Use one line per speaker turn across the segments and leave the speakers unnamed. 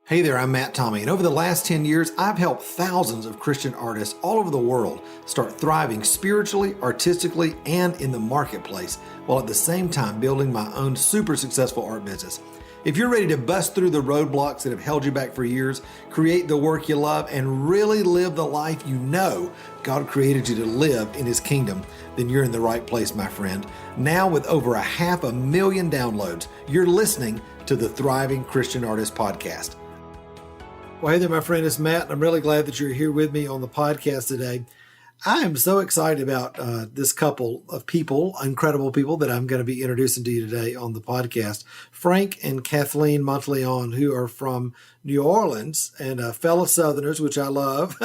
Hey there, I'm Matt Tommy, and over the last 10 years, I've helped thousands of Christian artists all over the world start thriving spiritually, artistically, and in the marketplace, while at the same time building my own super successful art business. If you're ready to bust through the roadblocks that have held you back for years, create the work you love, and really live the life you know God created you to live in His kingdom, then you're in the right place, my friend. Now with over 500,000 downloads, you're listening to the Thriving Christian Artist Podcast. Well, hey there, my friend. It's Matt, and I'm really glad that you're here with me on the podcast today. I am so excited about this couple of people, incredible people that I'm going to be introducing to you today on the podcast. Frank and Kathleen Monteleone, who are from New Orleans and fellow Southerners, which I love.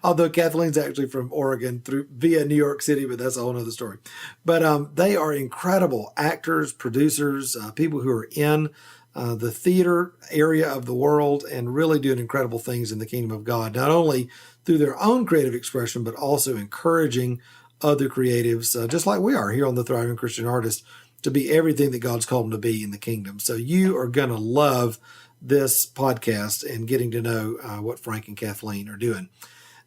Although Kathleen's actually from Oregon via New York City, but that's a whole other story. But they are incredible actors, producers, people who are in the theater area of the world and really doing incredible things in the kingdom of God, not only through their own creative expression, but also encouraging other creatives, just like we are here on the Thriving Christian Artist, to be everything that God's called them to be in the kingdom. So you are going to love this podcast and getting to know what Frank and Kathleen are doing.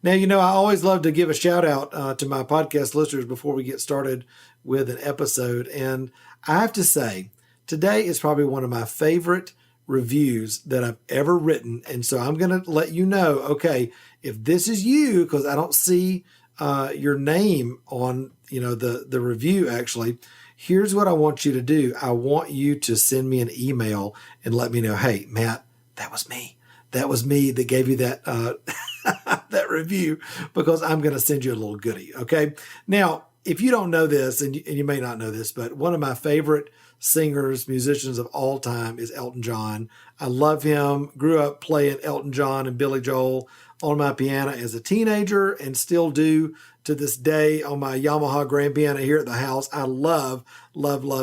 Now, I always love to give a shout out to my podcast listeners before we get started with an episode. And I have to say, today is probably one of my favorite reviews that I've ever written. And so I'm going to let you know, okay, if this is you, because I don't see your name on, the review actually, here's what I want you to do. I want you to send me an email and let me know, hey, Matt, that was me. That was me that gave you that, that review, because I'm going to send you a little goodie. Okay. Now, if you don't know this, and you may not know this, but one of my favorite singers, musicians of all time is Elton John. I love him. Grew up playing Elton John and Billy Joel on my piano as a teenager and still do to this day on my Yamaha grand piano here at the house. I love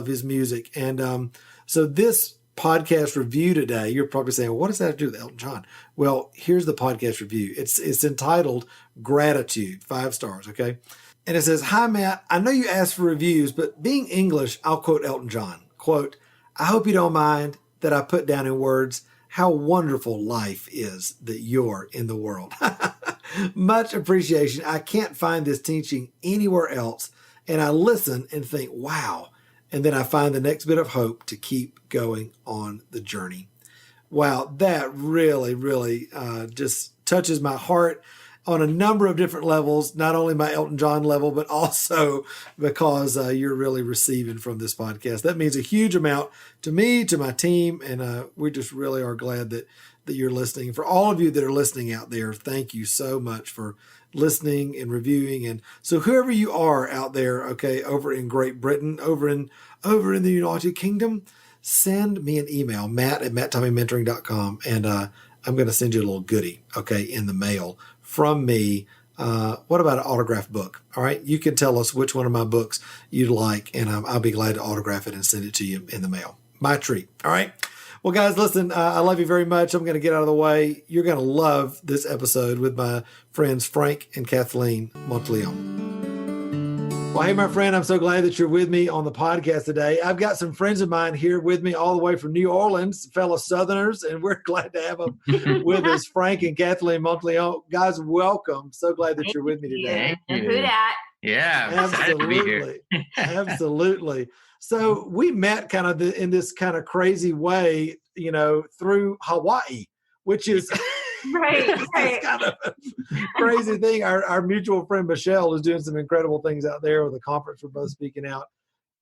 his music. And so this podcast review today, you're probably saying, well, what does that have to do with Elton John? Well, here's the podcast review. It's entitled Gratitude, 5 stars, okay? And it says, hi, Matt, I know you asked for reviews, but being English, I'll quote Elton John. Quote, I hope you don't mind that I put down in words how wonderful life is that you're in the world. Much appreciation. I can't find this teaching anywhere else. And I listen and think, wow. And then I find the next bit of hope to keep going on the journey. Wow, that really, really just touches my heart on a number of different levels, not only my Elton John level, but also because you're really receiving from this podcast. That means a huge amount to me, to my team, and we just really are glad that you're listening. For all of you that are listening out there, thank you so much for listening and reviewing. And so whoever you are out there, okay, over in Great Britain, over in the United Kingdom, send me an email, matt@matttommymentoring.com, and I'm going to send you a little goodie, okay, in the mail from me. What about an autographed book? All right. You can tell us which one of my books you'd like, and I'll be glad to autograph it and send it to you in the mail. My treat. All right. Well, guys, listen, I love you very much. I'm going to get out of the way. You're going to love this episode with my friends, Frank and Kathleen Monteleone. Well, hey, my friend, I'm so glad that you're with me on the podcast today. I've got some friends of mine here with me all the way from New Orleans, fellow Southerners, and we're glad to have them with us, Frank and Kathleen Monteleone. Guys, welcome. So glad that you're with me today.
Thank you. Who dat?
Yeah,
absolutely. Absolutely. So we met kind of in this kind of crazy way, through Hawaii, which is...
Right.
kind of a crazy thing. Our mutual friend Michelle is doing some incredible things out there with a conference we're both speaking out,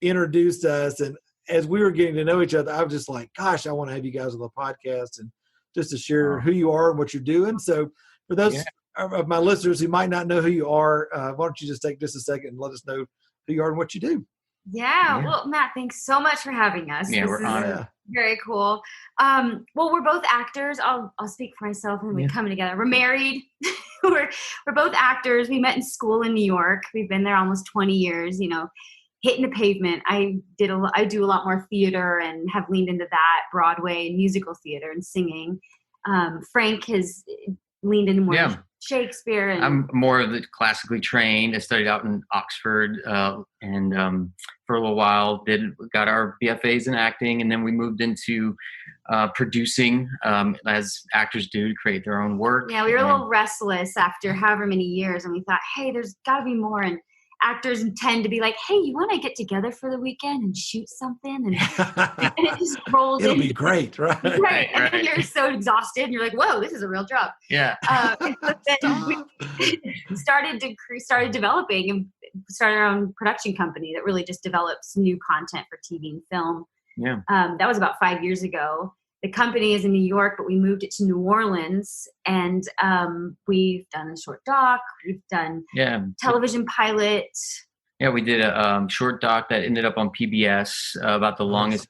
introduced us. And as we were getting to know each other, I was just like, gosh, I want to have you guys on the podcast and just to share who you are and what you're doing. So for those of my listeners who might not know who you are, why don't you just take just a second and let us know who you are and what you do?
Yeah. Well, Matt, thanks so much for having us.
Yeah, we're honored.
Very cool. Well, we're both actors. I'll speak for myself when we're coming together. We're married. we're both actors. We met in school in New York. We've been there almost 20 years, hitting the pavement. I do a lot more theater and have leaned into that, Broadway and musical theater and singing. Frank has leaned into more Shakespeare and
I'm more of the classically trained. I studied out in Oxford, and for a little while got our BFAs in acting, and then we moved into producing, as actors do, to create their own work.
Yeah, we were a little restless after however many years, and we thought, hey, there's got to be more. And actors tend to be like, hey, you want to get together for the weekend and shoot something? And it just rolls in.
It'll be great, right?
Right. And then you're so exhausted, and you're like, whoa, this is a real job.
Yeah.
And so then we started developing and started our own production company that really just develops new content for TV and film.
Yeah.
That was about 5 years ago. The company is in New York, but we moved it to New Orleans, and we've done a short doc. We've done television pilot.
Yeah, we did a short doc that ended up on PBS about the longest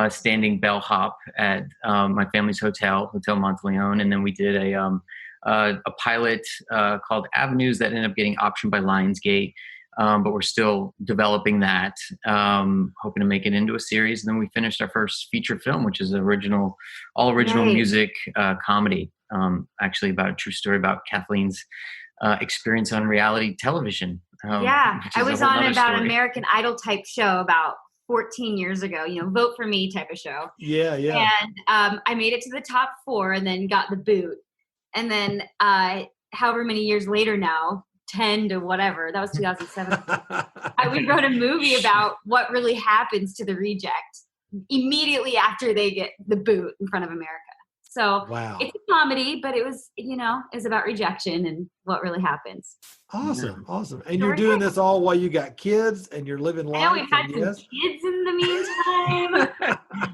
standing bellhop at my family's Hotel Monteleone, and then we did a pilot called Avenues that ended up getting optioned by Lionsgate. But we're still developing that, hoping to make it into a series. And then we finished our first feature film, which is all original music comedy, actually about a true story about Kathleen's experience on reality television.
I was on about American Idol type show about 14 years ago, vote for me type of show.
Yeah.
And I made it to the top 4 and then got the boot. And then however many years later now, 10 to whatever, that was 2007. We wrote a movie about what really happens to the reject immediately after they get the boot in front of America. So It's a comedy, but it was, it's about rejection and what really happps.
Awesome. And you're doing this all while you got kids and you're living life.
I know we've had some kids in the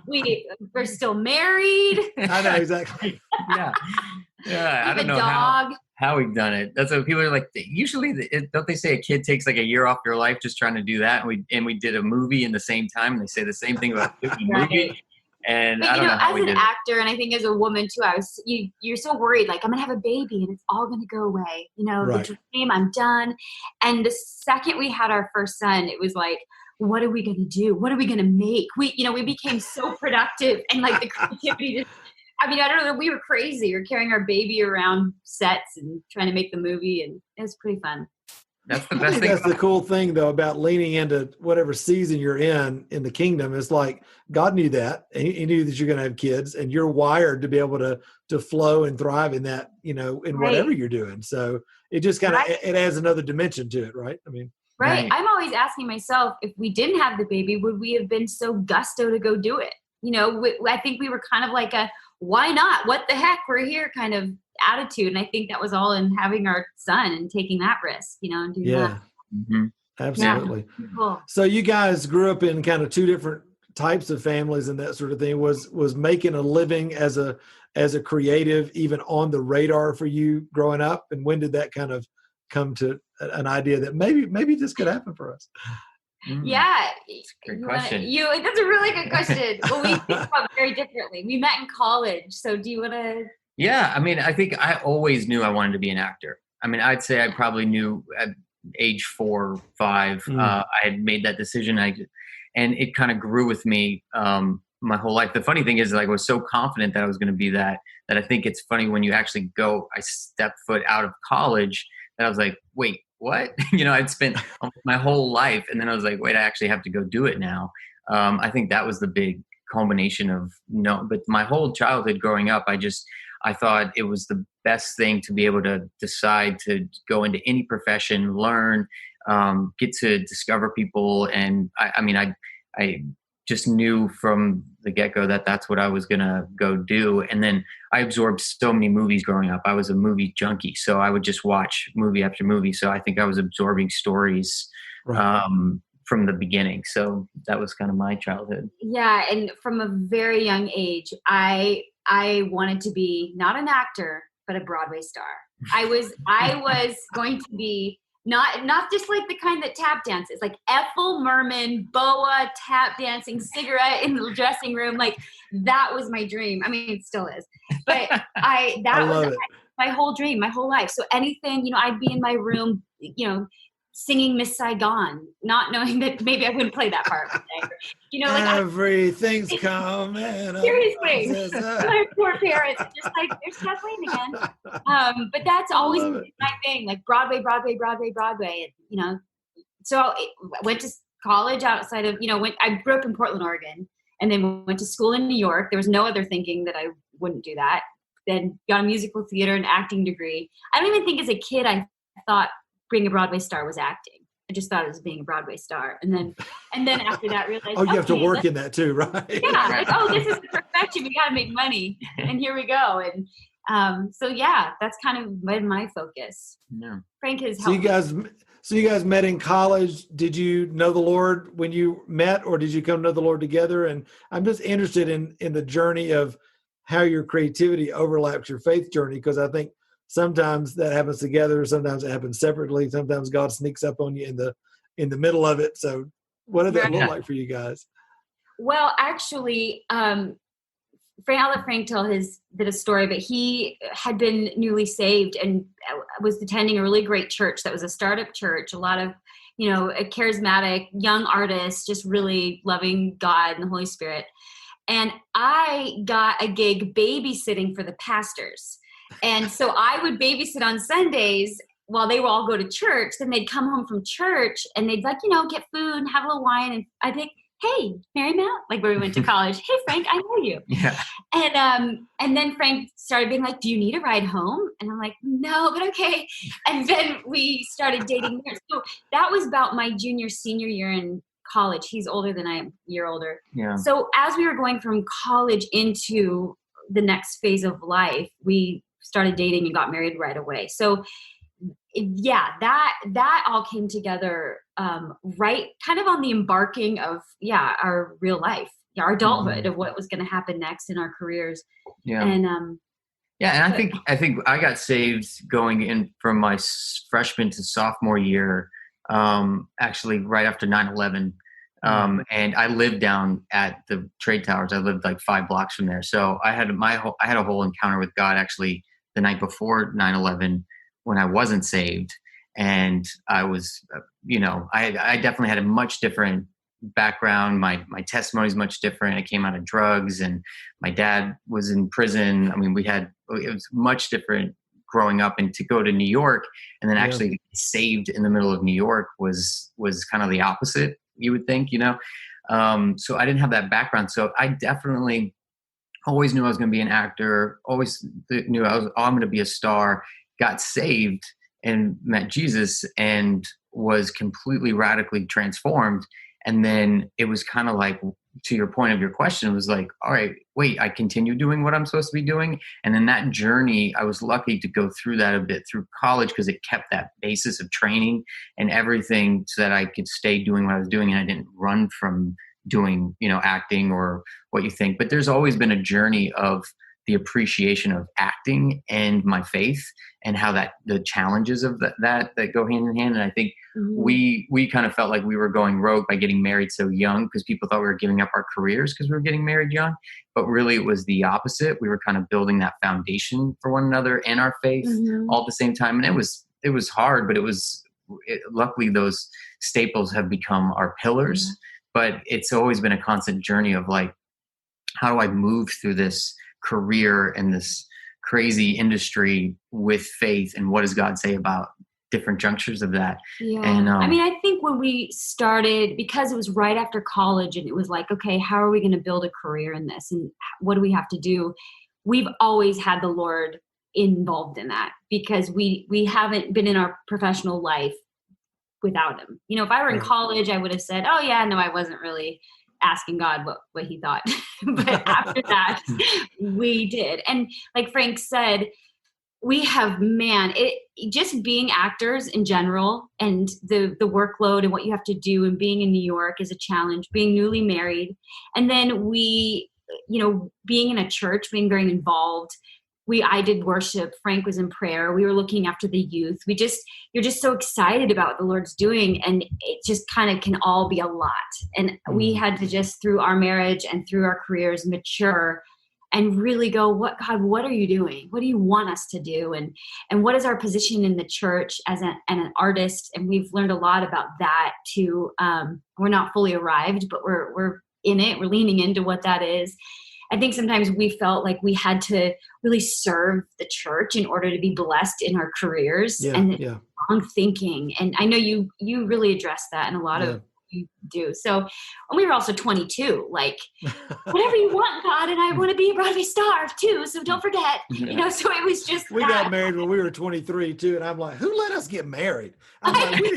meantime. We're still married.
I know, exactly.
Yeah. I don't know how we've done it. That's what people are like. Usually, don't they say a kid takes like a year off your life just trying to do that? And we did a movie in the same time. And they say the same thing about a movie. And
but,
I don't know how
as an actor, and I think as a woman too, you're so worried, like I'm gonna have a baby and it's all gonna go away. The dream, I'm done. And the second we had our first son, it was like, what are we gonna do? What are we gonna make? We became so productive, and like the creativity just. I mean, I don't know. We were crazy. We were carrying our baby around sets and trying to make the movie, and it was pretty fun.
That's the best thing.
That's the cool thing, though, about leaning into whatever season you're in the kingdom. Is like God knew that, and He knew that you're going to have kids, and you're wired to be able to flow and thrive in that, in whatever you're doing. So it just kind of it adds another dimension to it, right? I mean,
right. I'm always asking myself, if we didn't have the baby, would we have been so gusto to go do it? I think we were kind of like a why not? What the heck? We're here kind of attitude. And I think that was all in having our son and taking that risk, and doing that.
Mm-hmm. Absolutely.
Yeah. Cool.
So you guys grew up in kind of 2 different types of families and that sort of thing. Was making a living as a creative even on the radar for you growing up? And when did that kind of come to an idea that maybe this could happen for us?
Yeah.
Great question.
That's a really good question. Well, we think about it very differently. We met in college. So do you want to?
Yeah. I mean, I think I always knew I wanted to be an actor. I mean, I'd say I probably knew at age 4 or 5, I had made that decision. And it kind of grew with me my whole life. The funny thing is, like, I was so confident that I was going to be that I think it's funny when you actually I stepped foot out of college that I was like, wait, what? I'd spent my whole life, and then I was like, wait, I actually have to go do it now. I think that was the big culmination of but my whole childhood growing up, I thought it was the best thing to be able to decide to go into any profession, learn, get to discover people. And I just knew from the get-go that that's what I was going to go do. And then I absorbed so many movies growing up. I was a movie junkie, so I would just watch movie after movie. So I think I was absorbing stories from the beginning. So that was kind of my childhood.
Yeah. And from a very young age, I wanted to be not an actor, but a Broadway star. I was going to be not just like the kind that tap dances, like Ethel Merman, boa, tap dancing, cigarette in the dressing room. Like that was my dream. I mean, it still is, but that was my whole dream, my whole life. So anything, I'd be in my room, singing Miss Saigon, not knowing that maybe I wouldn't play that part. Like
everything's coming.
Seriously, my poor parents are just like, there's Kathleen again. But that's always my thing, like Broadway. So I went to college outside of, I grew up in Portland, Oregon, and then went to school in New York. There was no other thinking that I wouldn't do that. Then got a musical theater and acting degree. I don't even think as a kid I thought being a Broadway star was acting. I just thought it was being a Broadway star. And then after that realized,
you have to work in that too, right?
Yeah. Like, this is the perfection. We got to make money. And here we go. And so, yeah, that's kind of been my focus.
Yeah.
Frank has helped.
So you guys met in college. Did you know the Lord when you met, or did you come to know the Lord together? And I'm just interested in the journey of how your creativity overlaps your faith journey, because I think sometimes that happens together, sometimes it happens separately, sometimes God sneaks up on you in the middle of it. So what did that look like for you guys?
Well, actually, I'll let Frank tell his bit of story, but he had been newly saved and was attending a really great church that was a startup church, a lot of, a charismatic young artists, just really loving God and the Holy Spirit. And I got a gig babysitting for the pastors. And so I would babysit on Sundays while they would all go to church. Then they'd come home from church and they'd get food and have a little wine. And I'd think, hey, Marymount, like where we went to college. Hey, Frank, I know you.
Yeah.
And then Frank started being like, do you need a ride home? And I'm like, no, but okay. And then we started dating there. So that was about my senior year in college. He's older than I am, a year older.
Yeah.
So as we were going from college into the next phase of life, we started dating and got married right away. So yeah, that all came together right kind of on the embarking of our real life, our adulthood, of what was going to happen next in our careers.
Yeah.
And
and I think I got saved going in from my freshman to sophomore year, actually right after 9/11. And I lived down at the trade towers. I lived like 5 blocks from there. So I had a whole encounter with God actually the night before 9/11 when I wasn't saved. And I was, I definitely had a much different background. My testimony is much different. I came out of drugs and my dad was in prison. I mean, it was much different growing up, and to go to New York and then actually get saved in the middle of New York was kind of the opposite, you would think, so I didn't have that background. So I definitely always knew I was going to be an actor, always knew I'm going to be a star, got saved and met Jesus and was completely radically transformed. And then it was kind of like, to your point of your question, it was like, all right, wait, I continue doing what I'm supposed to be doing. And then that journey, I was lucky to go through that a bit through college because it kept that basis of training and everything so that I could stay doing what I was doing. And I didn't run from doing, acting or what you think. But there's always been a journey of the appreciation of acting and my faith and how the challenges of that go hand in hand. And I think we kind of felt like we were going rogue by getting married so young because people thought we were giving up our careers because we were getting married young. But really it was the opposite. We were kind of building that foundation for one another and our faith all at the same time. And it was hard, but luckily those staples have become our pillars. But it's always been a constant journey of like, how do I move through this career and this crazy industry with faith, and what does God say about different junctures of that? And
I think when we started, because it was right after college and it was like, okay, how are we going to build a career in this and what do we have to do? We've always had the Lord involved in that because we haven't been in our professional life without him. If I were in college, I would have said, oh yeah, no, I wasn't really asking God what he thought. But after that, we did. And like Frank said, we have, just being actors in general and the workload and what you have to do and being in New York is a challenge, being newly married. And then we, being in a church, being very involved. I did worship. Frank was in prayer. We were looking after the youth. You're just so excited about what the Lord's doing. And it just kind of can all be a lot. And we had to just, through our marriage and through our careers, mature and really go, what are you doing? What do you want us to do? And what is our position in the church as an artist? And we've learned a lot about that too. We're not fully arrived, but we're in it. We're leaning into what that is. I think sometimes we felt like we had to really serve the church in order to be blessed in our careers, and wrong thinking. And I know you really address that in a lot of you do. So, and we were also 22, like whatever you want, God, and I want to be a Broadway star too. So don't forget, so it was just,
we got married when we were 23 too. And I'm like, who let us get married? I'm like, we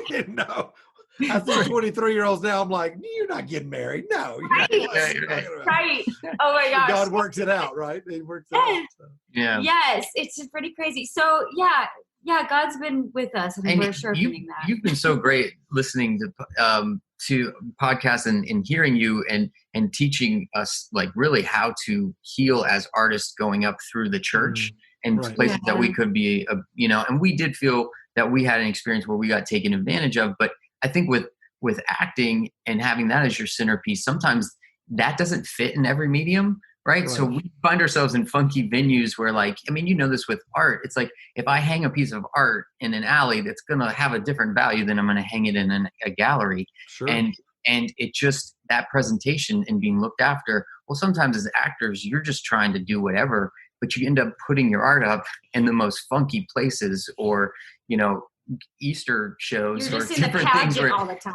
didn't know. I see 23-year-olds now. I'm like, you're not getting married. No.
Right. Oh my gosh.
God works it out, right? He works it out. So.
Yeah.
Yes. It's pretty crazy. So yeah, God's been with us, and we're sharpening that.
You've been so great listening to podcasts and hearing you and teaching us like really how to heal as artists going up through the church and places that we could be, and we did feel that we had an experience where we got taken advantage of, but I think with acting and having that as your centerpiece, sometimes that doesn't fit in every medium, right? So we find ourselves in funky venues where, like, I mean, this with art, it's like if I hang a piece of art in an alley, that's going to have a different value than I'm going to hang it in a gallery. Sure. And it just, that presentation and being looked after, well, sometimes as actors, you're just trying to do whatever, but you end up putting your art up in the most funky places, or, Easter shows or different things where,
all the time.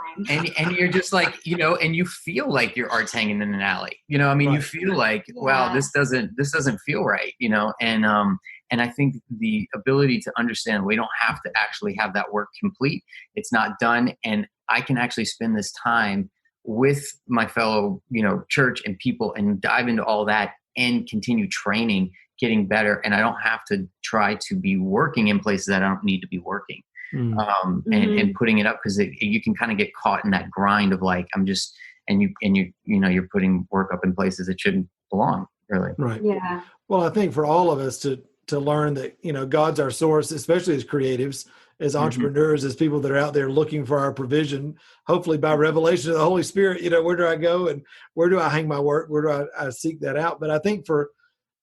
and you're just like, and you feel like your art's hanging in an alley, you feel like, wow, this doesn't feel right, and I think the ability to understand we don't have to actually have that work complete. It's not done. And I can actually spend this time with my fellow, church and people and dive into all that and continue training, getting better. And I don't have to try to be working in places that I don't need to be working. And putting it up, because you can kind of get caught in that grind of like, I'm just, and you're putting work up in places that shouldn't belong, really.
Right.
Yeah.
Well, I think for all of us to learn that, God's our source, especially as creatives, as entrepreneurs, as people that are out there looking for our provision, hopefully by revelation of the Holy Spirit, where do I go and where do I hang my work? Where do I seek that out? But I think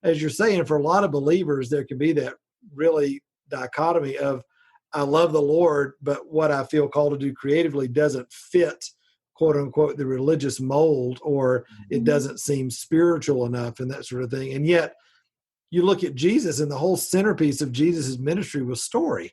as you're saying, for a lot of believers, there can be that really dichotomy of, I love the Lord, but what I feel called to do creatively doesn't fit, quote unquote, the religious mold, or it doesn't seem spiritual enough and that sort of thing. And yet you look at Jesus, and the whole centerpiece of Jesus's ministry was story.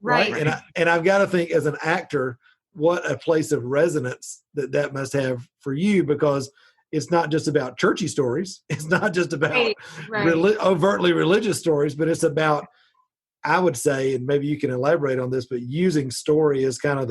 Right. And I've got to think, as an actor, what a place of resonance that must have for you, because it's not just about churchy stories. It's not just about overtly religious stories, but it's about, I would say, and maybe you can elaborate on this, but using story as kind of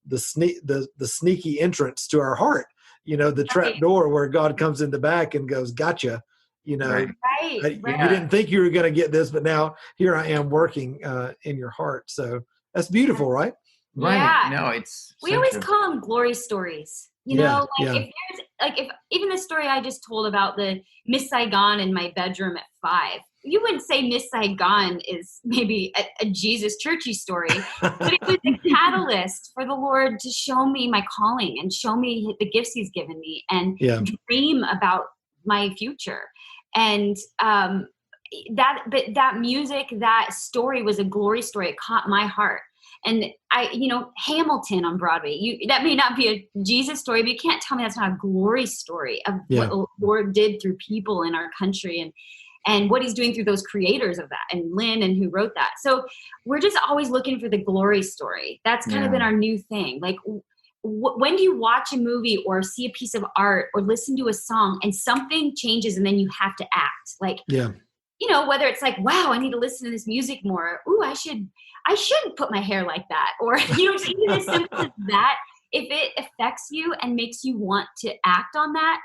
the sneaky entrance to our heart, the trap door where God comes in the back and goes, gotcha. You didn't think you were going to get this, but now here I am working in your heart. So that's beautiful, right?
Right.
Yeah.
No,
we always call them glory stories. If even the story I just told about the Miss Saigon in my bedroom at 5, you wouldn't say Miss Saigon is maybe a Jesus churchy story, but it was a catalyst for the Lord to show me my calling and show me the gifts He's given me and dream about my future. And that music, that story was a glory story. It caught my heart. And Hamilton on Broadway, that may not be a Jesus story, but you can't tell me that's not a glory story of what the Lord did through people in our country and what He's doing through those creators of that, and Lynn, and who wrote that. So we're just always looking for the glory story. That's kind of been our new thing. Like, when do you watch a movie or see a piece of art or listen to a song and something changes and then you have to act? Like, whether it's like, wow, I need to listen to this music more. Ooh, I shouldn't put my hair like that. Or, even as simple as that, if it affects you and makes you want to act on that,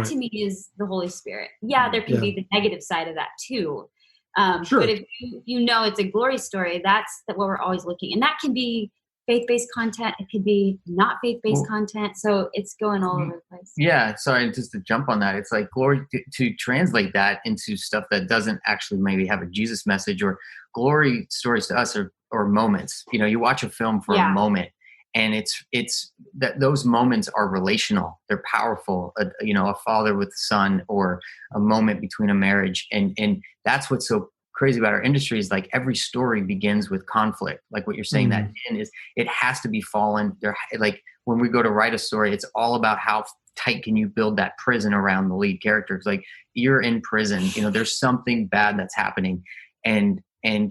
to me is the Holy Spirit. Yeah, there can be the negative side of that too. But if it's a glory story, that's what we're always looking. And that can be faith-based content. It could be not faith-based content. So it's going all over the place. Yeah.
Sorry, just to jump on that. It's like glory to translate that into stuff that doesn't actually maybe have a Jesus message, or glory stories to us are moments. You watch a film for a moment, And it's that those moments are relational. They're powerful. A father with a son, or a moment between a marriage. And that's what's so crazy about our industry is like every story begins with conflict. Like what you're saying, that is, it has to be fallen. Like when we go to write a story, it's all about how tight can you build that prison around the lead character. It's like you're in prison, there's something bad that's happening. And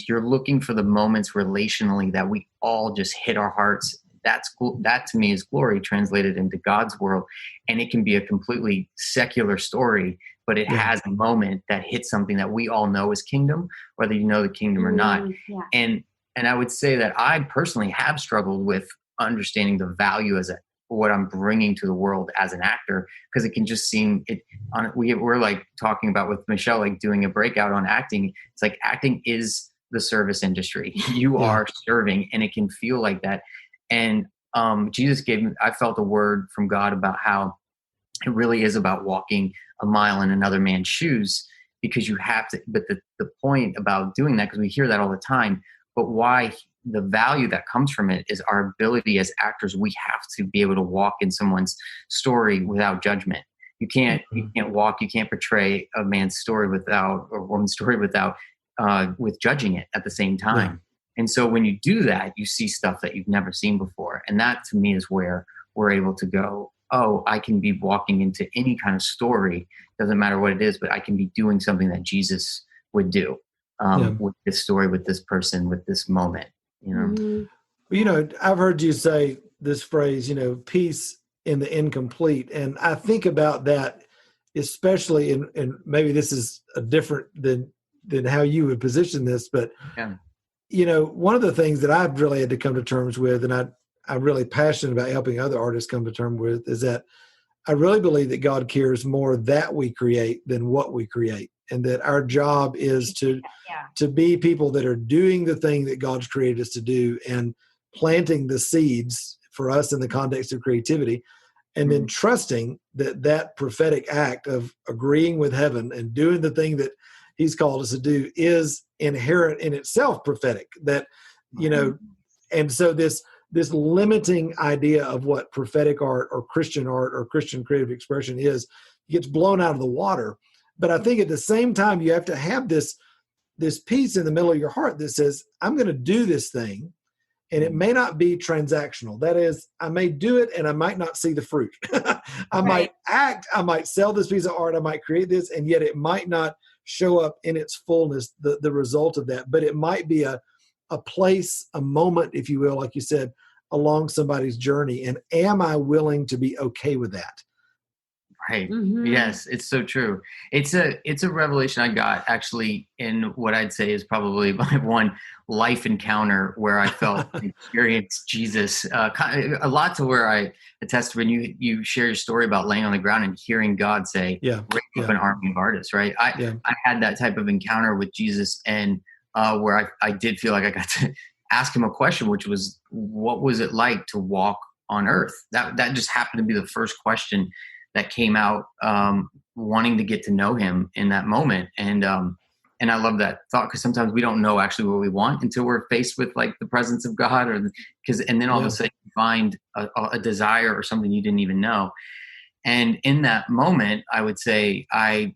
you're looking for the moments relationally that we all just hit our hearts. That's cool. That to me is glory translated into God's world. And it can be a completely secular story, but it has a moment that hits something that we all know is kingdom, whether you know the kingdom or not.
Yeah.
And I would say that I personally have struggled with understanding the value as what I'm bringing to the world as an actor, because it can just seem we're like talking about with Michelle, like doing a breakout on acting. It's like acting is the service industry. You are serving, and it can feel like that. And Jesus I felt a word from God about how it really is about walking a mile in another man's shoes, because you have to, but the point about doing that, because we hear that all the time, but why the value that comes from it is our ability as actors. We have to be able to walk in someone's story without judgment. You can't portray a man's story or woman's story without with judging it at the same time. Yeah. And so when you do that, you see stuff that you've never seen before. And that to me is where we're able to go, oh, I can be walking into any kind of story, doesn't matter what it is, but I can be doing something that Jesus would do with this story, with this person, with this moment.
I've heard you say this phrase, peace in the incomplete. And I think about that, especially and maybe this is different than how you would position this, but one of the things that I've really had to come to terms with, and I'm really passionate about helping other artists come to terms with, is that I really believe that God cares more that we create than what we create. And that our job is to be people that are doing the thing that God's created us to do and planting the seeds for us in the context of creativity, and then trusting that prophetic act of agreeing with heaven and doing the thing that He's called us to do is inherent in itself prophetic. That, and so this limiting idea of what prophetic art or Christian creative expression is gets blown out of the water. But I think at the same time, you have to have this piece in the middle of your heart that says, I'm going to do this thing, and it may not be transactional. That is, I may do it and I might not see the fruit. I might act, I might sell this piece of art, I might create this, and yet it might not show up in its fullness, the result of that. But it might be a place, a moment, if you will, like you said, along somebody's journey. And am I willing to be okay with that?
Right. Yes, it's so true. It's a revelation I got actually in what I'd say is probably my one life encounter where I felt experienced Jesus a lot, to where I attest when you share your story about laying on the ground and hearing God say, raise up an army of artists, right? I had that type of encounter with Jesus, and where I did feel like I got to ask him a question, which was, what was it like to walk on earth? That just happened to be the first question that came out, wanting to get to know him in that moment. And I love that thought, because sometimes we don't know actually what we want until we're faced with like the presence of God, and then all of a sudden you find a desire or something you didn't even know. And in that moment, I would say, I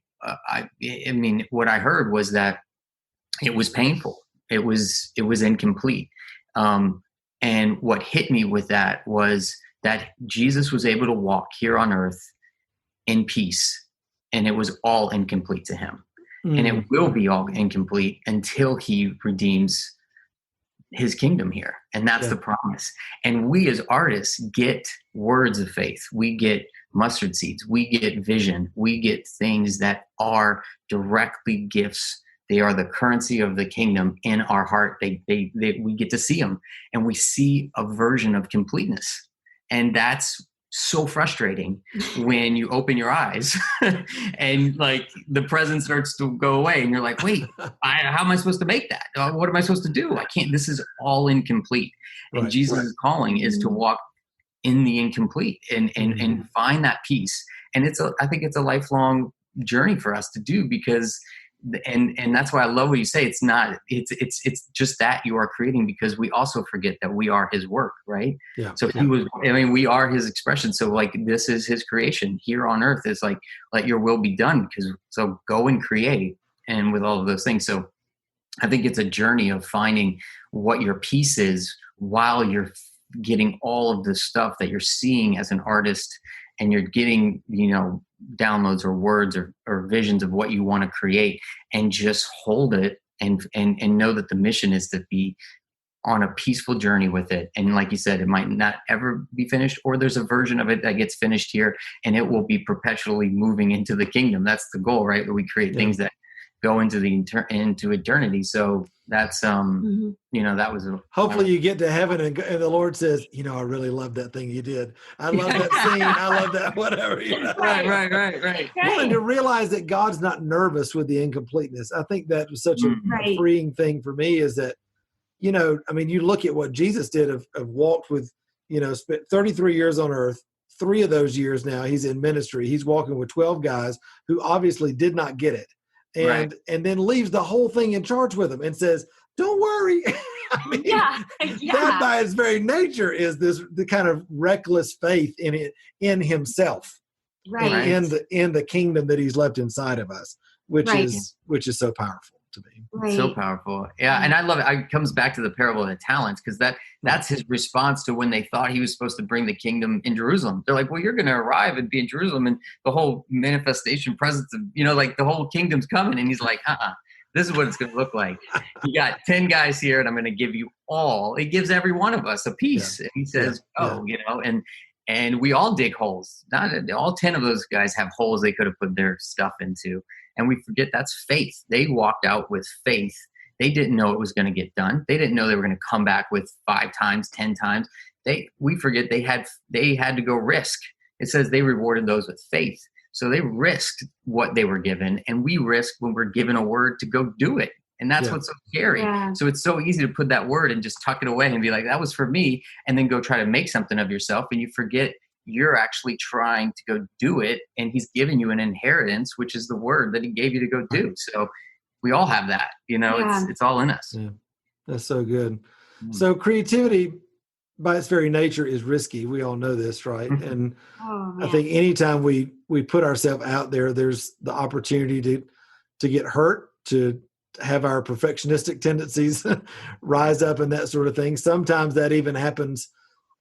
mean, what I heard was that it was painful. It was incomplete. And what hit me with that was that Jesus was able to walk here on earth in peace, and it was all incomplete to him. And it will be all incomplete until he redeems his kingdom here. And that's the promise. And we as artists get words of faith. We get mustard seeds. We get vision. We get things that are directly gifts. They are the currency of the kingdom in our heart. We get to see them, and we see a version of completeness. And that's so frustrating when you open your eyes and like the presence starts to go away, and you're like, wait, how am I supposed to make that? What am I supposed to do? I can't, this is all incomplete. And Jesus' calling is to walk in the incomplete and find that peace. And I think it's a lifelong journey for us to do, because and that's why I love what you say. It's not, it's just that you are creating, because we also forget that we are his work, right?
Yeah.
So we are his expression. So like, this is his creation here on earth. Is like, let your will be done. So go and create, and with all of those things. So I think it's a journey of finding what your piece is while you're getting all of the stuff that you're seeing as an artist, and you're getting, downloads or words or visions of what you want to create, and just hold it and know that the mission is to be on a peaceful journey with it. And like you said, it might not ever be finished, or there's a version of it that gets finished here and it will be perpetually moving into the kingdom. That's the goal, right? That we create things that go into into eternity. So that's that was
hopefully you get to heaven and the Lord says, I really love that thing you did. I love that scene. I love that whatever.
Right.
Well, and to realize that God's not nervous with the incompleteness. I think that was such a freeing thing for me, is that, you look at what Jesus did of walked with, spent 33 years on earth. 3 of those years now he's in ministry. He's walking with 12 guys who obviously did not get it. And then leaves the whole thing in charge with him and says, don't worry. That by its very nature is the kind of reckless faith in himself, in the kingdom that he's left inside of us, which is so powerful to me.
So powerful. Yeah. And I love it. It comes back to the parable of the talents, because that's his response to when they thought he was supposed to bring the kingdom in Jerusalem. They're like, well, you're going to arrive and be in Jerusalem, and the whole manifestation presence of, the whole kingdom's coming. And he's like, this is what it's going to look like. You got 10 guys here, and I'm going to give you all. He gives every one of us a piece. And he says, and we all dig holes. Not all 10 of those guys have holes they could have put their stuff into. And we forget that's faith. They walked out with faith. They didn't know it was going to get done. They didn't know they were going to come back with 5 times, 10 times. We forget they had to go risk. It says they rewarded those with faith. So they risked what they were given, and we risk when we're given a word to go do it. And that's what's so scary. Yeah. So it's so easy to put that word and just tuck it away and be like, that was for me. And then go try to make something of yourself. And you forget you're actually trying to go do it. And he's giving you an inheritance, which is the word that he gave you to go do. So we all have that, it's all in us.
Yeah. That's so good. So creativity by its very nature is risky. We all know this, right? And I think anytime we put ourselves out there, there's the opportunity to get hurt, to have our perfectionistic tendencies rise up and that sort of thing. Sometimes that even happens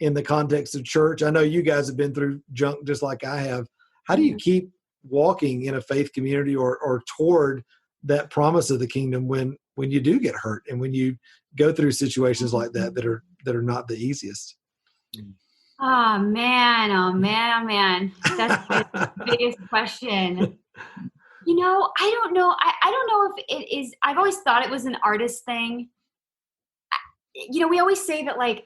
in the context of church. I know you guys have been through junk just like I have. How do you keep walking in a faith community or toward that promise of the kingdom when you do get hurt and when you go through situations like that are not the easiest?
Oh man. That's the biggest question. I don't know. I don't know if it is. I've always thought it was an artist thing. We always say that, like,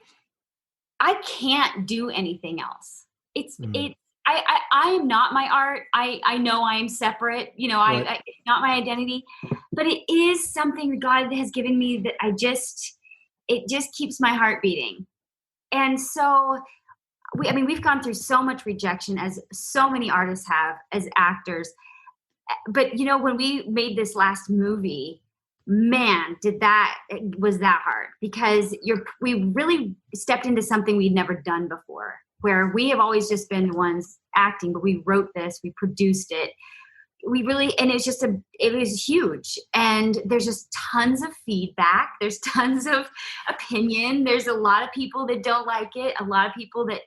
I can't do anything else. I am not my art. I know I am separate. It's not my identity, but it is something that God has given me that it just keeps my heart beating. And so we've gone through so much rejection, as so many artists have, as actors. But when we made this last movie, man, was that hard, because we really stepped into something we'd never done before, where we have always just been the ones acting, but we wrote this, we produced it. And it was huge. And there's just tons of feedback. There's tons of opinion. There's a lot of people that don't like it, a lot of people that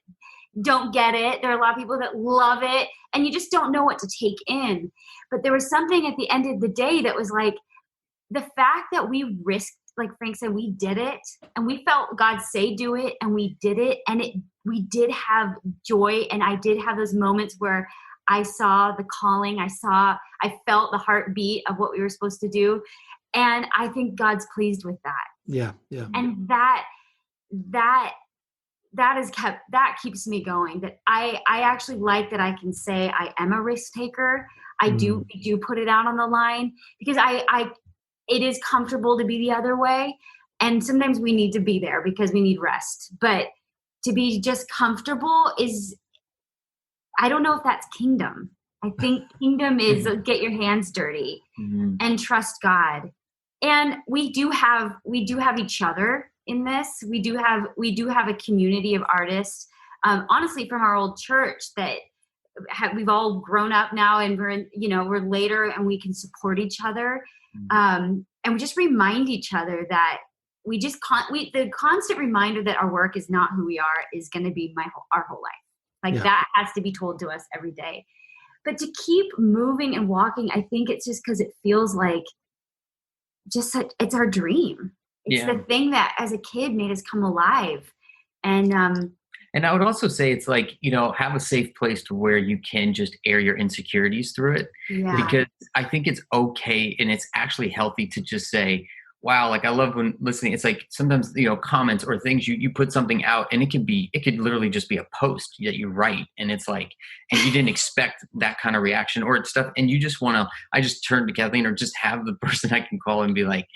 don't get it. There are a lot of people that love it, and you just don't know what to take in. But there was something at the end of the day that was like, the fact that we risked, like Frank said, we did it, and we felt God say do it, and we did it, and we did have joy. And I did have those moments where I saw the calling, I felt the heartbeat of what we were supposed to do. And I think God's pleased with that.
Yeah.
And that keeps me going. That I actually like that I can say I am a risk taker. I do put it out on the line, because it is comfortable to be the other way. And sometimes we need to be there because we need rest. But to be just comfortable I don't know if that's kingdom. I think kingdom is get your hands dirty and trust God. And we do have each other in this. We do have a community of artists, honestly, from our old church that we've all grown up now, and we're later, and we can support each other. And we just remind each other that the constant reminder that our work is not who we are is going to be our whole life. That has to be told to us every day. But to keep moving and walking, I think it's just because it feels like it's our dream. It's the thing that as a kid made us come alive. And
I would also say it's like, have a safe place to where you can just air your insecurities through it. Yeah. Because I think it's okay, and it's actually healthy to just say, wow, like I love when listening. It's like sometimes, comments or things you put something out, and it could literally just be a post that you write, and it's like, and you didn't expect that kind of reaction or stuff. And you just I just turn to Kathleen, or just have the person I can call and be like,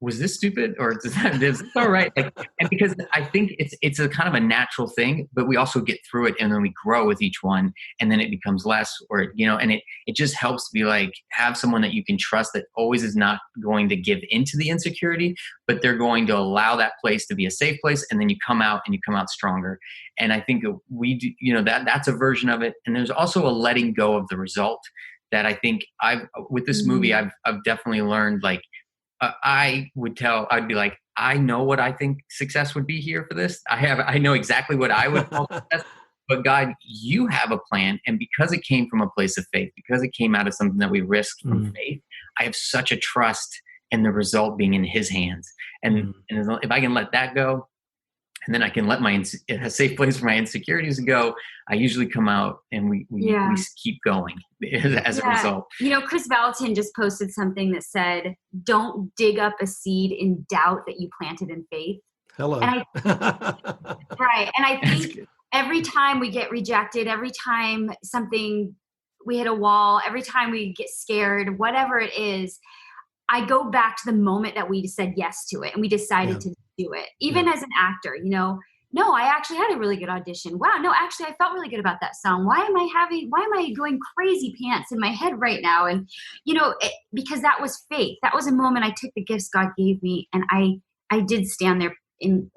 was this stupid, or is this all right? And because I think it's a kind of a natural thing, but we also get through it, and then we grow with each one, and then it becomes less, or and it just helps to be like, have someone that you can trust that always is not going to give into the insecurity, but they're going to allow that place to be a safe place, and then you come out stronger. And I think we do, that's a version of it. And there's also a letting go of the result that I think with this movie, I've definitely learned, like, I'd be like, I know what I think success would be here for this. I know exactly what I would call success, but God, you have a plan. And because it came from a place of faith, because it came out of something that we risked from faith, I have such a trust in the result being in his hands. And if I can let that go, and then I can let a safe place for my insecurities go, I usually come out, and we keep going as a result.
Chris Valentin just posted something that said, don't dig up a seed in doubt that you planted in faith.
Hello.
And right. And I think every time we get rejected, every time we hit a wall, every time we get scared, whatever it is, I go back to the moment that we said yes to it, and we decided to do it. Even as an actor, no, I actually had a really good audition. Wow, no, actually I felt really good about that song. Why am I going crazy pants in my head right now? And, because that was faith. That was a moment I took the gifts God gave me, and I did stand there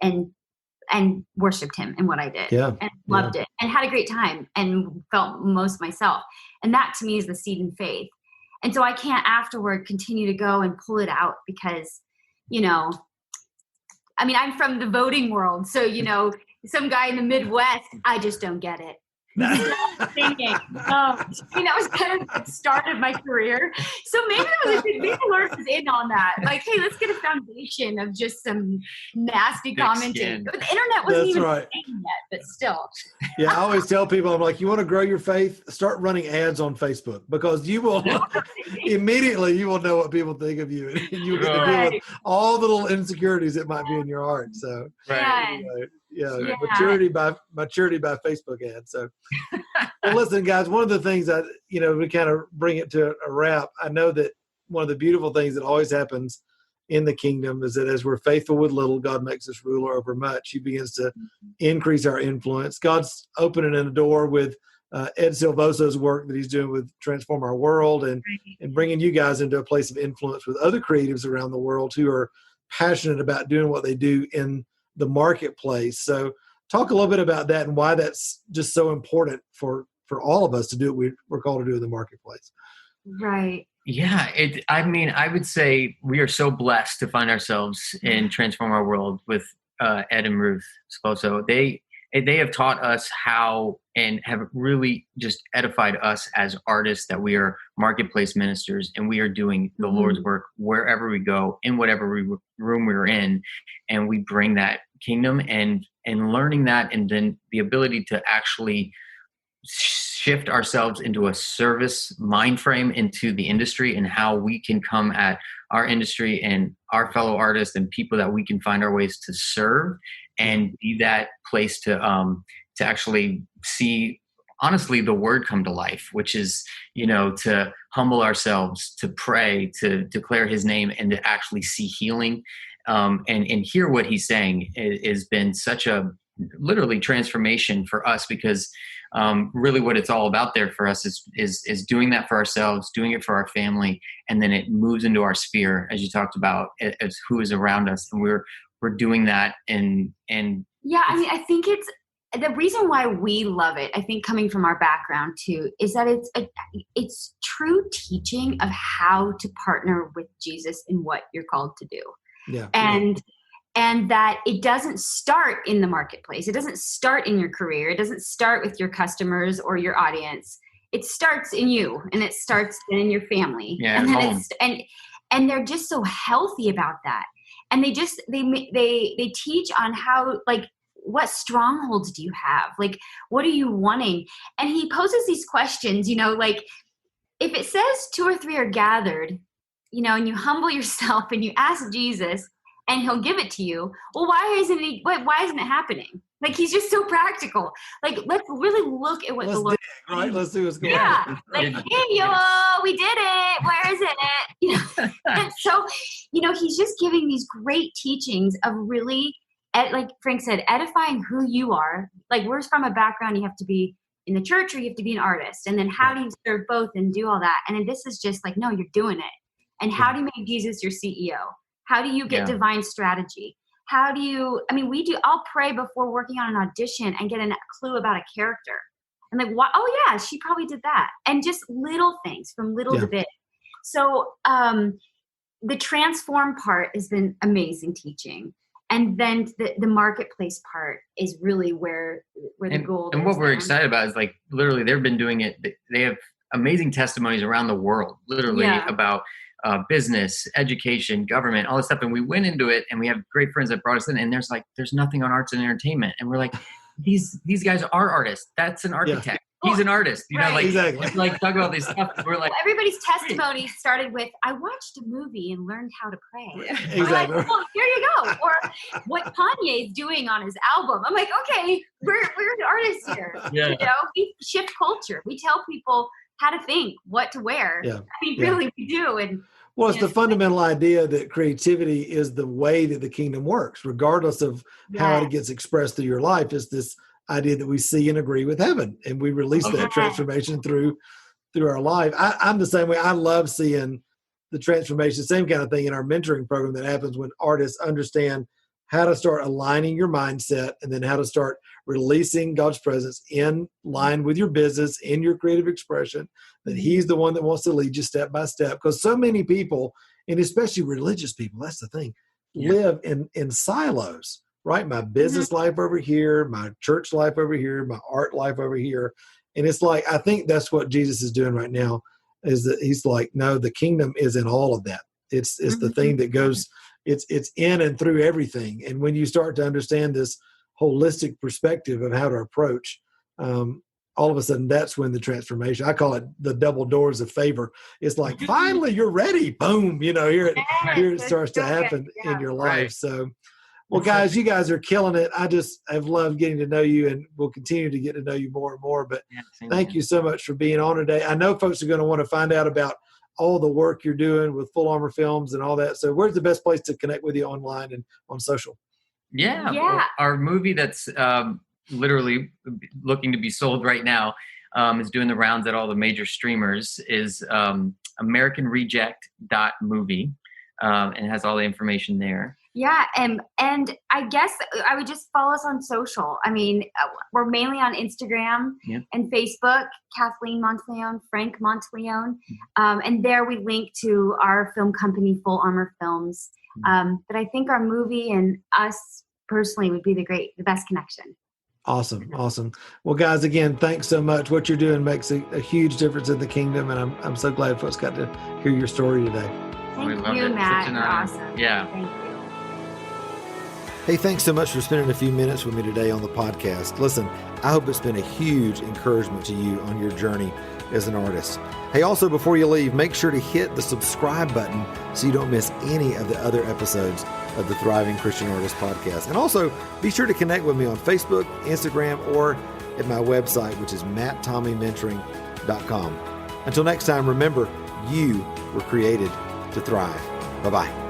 and worshiped him in what I did, and loved it, and had a great time, and felt most myself. And that to me is the seed in faith. And so I can't afterward continue to go and pull it out because, I'm from the voting world. So, some guy in the Midwest, I just don't get it. Singing. That was kind of the start of my career. So maybe the Lord was in on that. Like, hey, let's get a foundation of just some nasty commenting. The internet wasn't even saying yet, but still.
Yeah, I always tell people, I'm like, you want to grow your faith? Start running ads on Facebook, because you will immediately know what people think of you, and you'll get to deal with all the little insecurities that might be in your heart. So maturity by Facebook ads. So, well, listen, guys, one of the things that, we kind of bring it to a wrap. I know that one of the beautiful things that always happens in the kingdom is that as we're faithful with little, God makes us ruler over much. He begins to increase our influence. God's opening a door with Ed Silvoso's work that he's doing with Transform Our World, and bringing you guys into a place of influence with other creatives around the world who are passionate about doing what they do in the marketplace. So talk a little bit about that and why that's just so important for all of us to do what we're called to do in the marketplace.
Right.
Yeah. I would say we are so blessed to find ourselves in Transform Our World with Ed and Ruth Sposo. They have taught us how, and have really just edified us as artists, that we are marketplace ministers, and we are doing the Lord's work wherever we go, in whatever room we're in, and we bring that kingdom and learning that, and then the ability to actually shift ourselves into a service mind frame into the industry, and how we can come at our industry and our fellow artists and people that we can find our ways to serve, and be that place to actually see, honestly, the word come to life, which is, to humble ourselves, to pray, to declare his name, and to actually see healing, and hear what he's saying has been such a literally transformation for us, because really what it's all about there for us is doing that for ourselves, doing it for our family, and then it moves into our sphere, as you talked about, as who is around us, and we're doing that. And
yeah, I mean, I think it's the reason why we love it. I think coming from our background too is that it's true teaching of how to partner with Jesus in what you're called to do.
Yeah,
and that it doesn't start in the marketplace. It doesn't start in your career. It doesn't start with your customers or your audience. It starts in you, and it starts in your family.
Yeah,
and then and they're just so healthy about that. And they teach on how, like, what strongholds do you have? Like, what are you wanting? And he poses these questions, like, if it says 2 or 3 are gathered, and you humble yourself and you ask Jesus, and he'll give it to you. Well, why isn't it happening? Like, he's just so practical. Like, let's really look at what the Lord.
Dig, right? Let's see what's going on.
Yeah, like, hey, we did it. Where is it? And so, he's just giving these great teachings of really, like Frank said, edifying who you are. Like, we're from a background, you have to be in the church or you have to be an artist. And then how do you serve both and do all that? And then this is just like, no, you're doing it. And how do you make Jesus your CEO? How do you get divine strategy? How do you, I'll pray before working on an audition and get a clue about a character. And like, what? Oh yeah, she probably did that. And just little things from little to big. So the transform part has been amazing teaching. And then the marketplace part is really where the gold is.
And what we're excited about is, like, literally they've been doing it. They have amazing testimonies around the world, literally about business, education, government, all this stuff. And we went into it, and we have great friends that brought us in, and there's nothing on arts and entertainment. And we're like, these guys are artists. That's an architect. He's an artist,
exactly.
Like talk about this stuff. We're like,
everybody's testimony started with, I watched a movie and learned how to pray.
Yeah, exactly.
Like, well, here you go. Or what Kanye's doing on his album. I'm like, okay, we're the artists here.
Yeah.
We shift culture. We tell people how to think, what to wear.
Yeah.
Really, we do. And
well, it's the fundamental idea that creativity is the way that the kingdom works, regardless of how it gets expressed through your life. It's this idea that we see and agree with heaven, and we release that transformation through our life. I'm the same way. I love seeing the transformation, same kind of thing in our mentoring program that happens when artists understand how to start aligning your mindset, and then how to start releasing God's presence in line with your business, in your creative expression, that he's the one that wants to lead you step by step. Because so many people, and especially religious people, that's the thing, live in silos, right? My business life over here, my church life over here, my art life over here. And it's like, I think that's what Jesus is doing right now, is that he's like, no, the kingdom is in all of that. It's the thing that goes, it's in and through everything. And when you start to understand this holistic perspective of how to approach, all of a sudden, that's when the transformation, I call it the double doors of favor. It's like, finally, you're ready. Boom. Here it starts to happen in your life. Right. So, well, guys, you guys are killing it. I've loved getting to know you, and we'll continue to get to know you more and more. But thank you so much for being on today. I know folks are going to want to find out about all the work you're doing with Full Armor Films and all that. So where's the best place to connect with you online and on social?
Yeah. Our movie that's literally looking to be sold right now is doing the rounds at all the major streamers is AmericanReject.movie, and has all the information there.
Yeah, and I guess I would just follow us on social. We're mainly on Instagram and Facebook, Kathleen Monteleone, Frank Monteleone. And there we link to our film company, Full Armor Films. But I think our movie and us personally would be the best connection.
Awesome. Well, guys, again, thanks so much. What you're doing makes a huge difference in the kingdom, and I'm so glad folks got to hear your story today.
Thank you, Matt. You're awesome.
Yeah.
Thank you.
Hey, thanks so much for spending a few minutes with me today on the podcast. Listen, I hope it's been a huge encouragement to you on your journey as an artist. Hey, also, before you leave, make sure to hit the subscribe button so you don't miss any of the other episodes of the Thriving Christian Artist podcast. And also, be sure to connect with me on Facebook, Instagram, or at my website, which is matttommymentoring.com. Until next time, remember, you were created to thrive. Bye-bye.